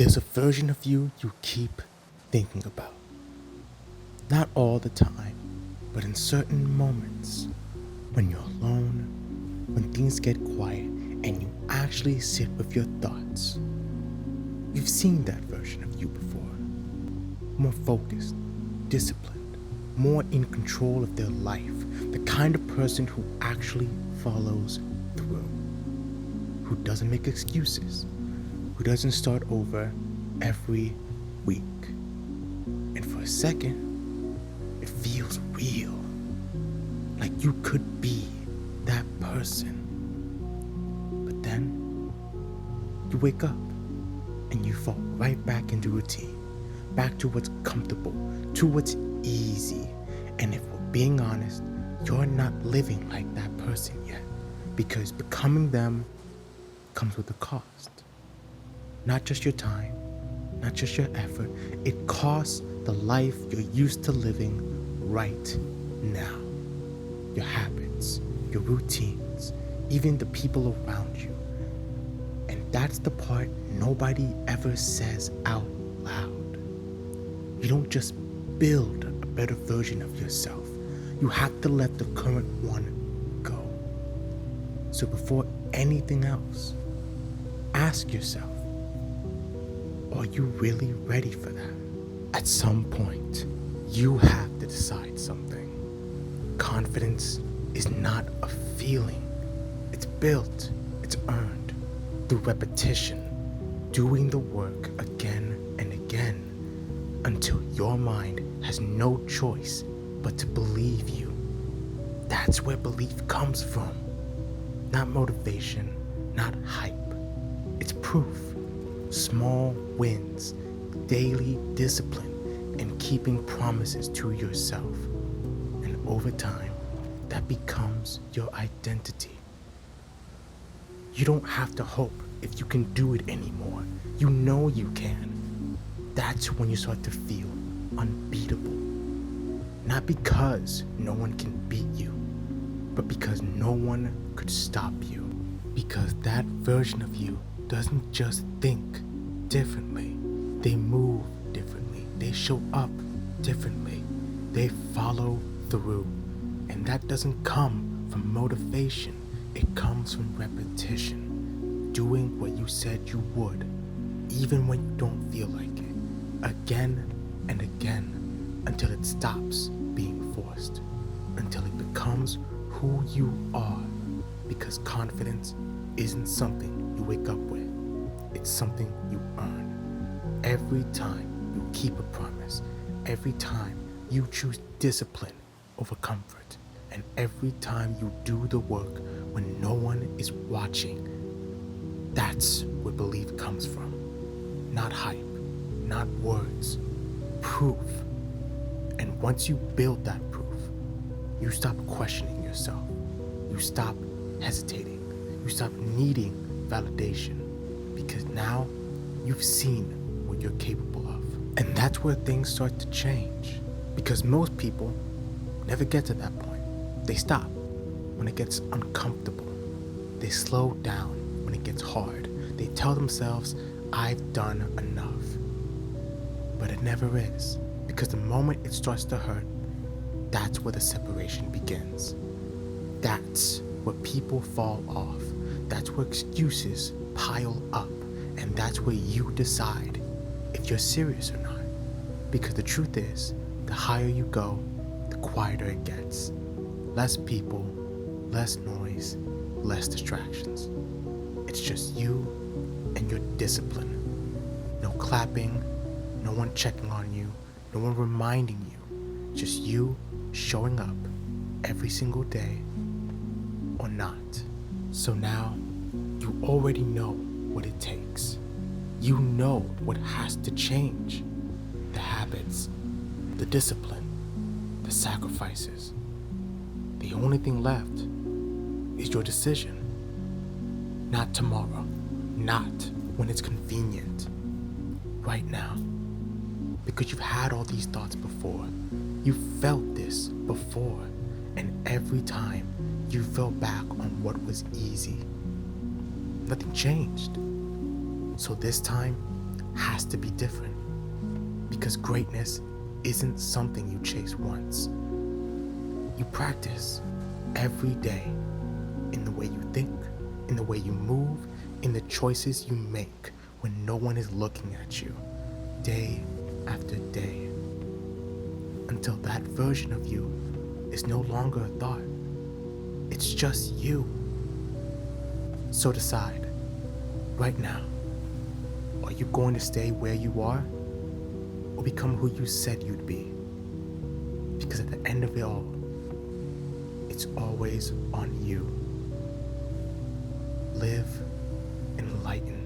There's a version of you keep thinking about. Not all the time, but in certain moments, when you're alone, when things get quiet, and you actually sit with your thoughts. You've seen that version of you before. More focused, disciplined, more in control of their life, the kind of person who actually follows through, who doesn't make excuses, who doesn't start over every week. And for a second, it feels real, like you could be that person. But then, you wake up and you fall right back into routine, back to what's comfortable, to what's easy. And if we're being honest, you're not living like that person yet, because becoming them comes with a cost. Not just your time, not just your effort, it costs the life you're used to living right now. Your habits, your routines, even the people around you. And that's the part nobody ever says out loud. You don't just build a better version of yourself. You have to let the current one go. So before anything else, ask yourself, are you really ready for that? At some point, you have to decide something. Confidence is not a feeling. It's built, it's earned through repetition, doing the work again and again until your mind has no choice but to believe you. That's where belief comes from. Not motivation, not hype. It's proof. Small wins, daily discipline, and keeping promises to yourself. And over time, that becomes your identity. You don't have to hope if you can do it anymore. You know you can. That's when you start to feel unbeatable. Not because no one can beat you, but because no one could stop you. Because that version of you doesn't just think differently. They move differently. They show up differently. They follow through. And that doesn't come from motivation. It comes from repetition. Doing what you said you would, even when you don't feel like it. Again and again, until it stops being forced. Until it becomes who you are. Because confidence isn't something you wake up with. It's something you earn. Every time you keep a promise, every time you choose discipline over comfort, and every time you do the work when no one is watching, that's where belief comes from. Not hype, not words, proof. And once you build that proof, you stop questioning yourself. You stop hesitating. You stop needing validation. Because now you've seen what you're capable of. And that's where things start to change. Because most people never get to that point. They stop when it gets uncomfortable. They slow down when it gets hard. They tell themselves, I've done enough. But it never is. Because the moment it starts to hurt, that's where the separation begins. That's where people fall off. That's where excuses pile up, and that's where you decide if you're serious or not. Because the truth is, the higher you go, the quieter it gets. Less people, less noise, less distractions. It's just you and your discipline. No clapping, no one checking on you, no one reminding you. Just you showing up every single day or not. So now, you already know what it takes. You know what has to change. The habits, the discipline, the sacrifices. The only thing left is your decision. Not tomorrow, not when it's convenient. Right now. Because you've had all these thoughts before. You've felt this before. And every time you fell back on what was easy, nothing changed. So this time, has to be different, because greatness isn't something you chase once. You practice every day in the way you think, in the way you move, in the choices you make when no one is looking at you, day after day, until that version of you is no longer a thought. It's just you. So decide, right now, are you going to stay where you are or become who you said you'd be? Because at the end of it all, it's always on you. Live enlightened.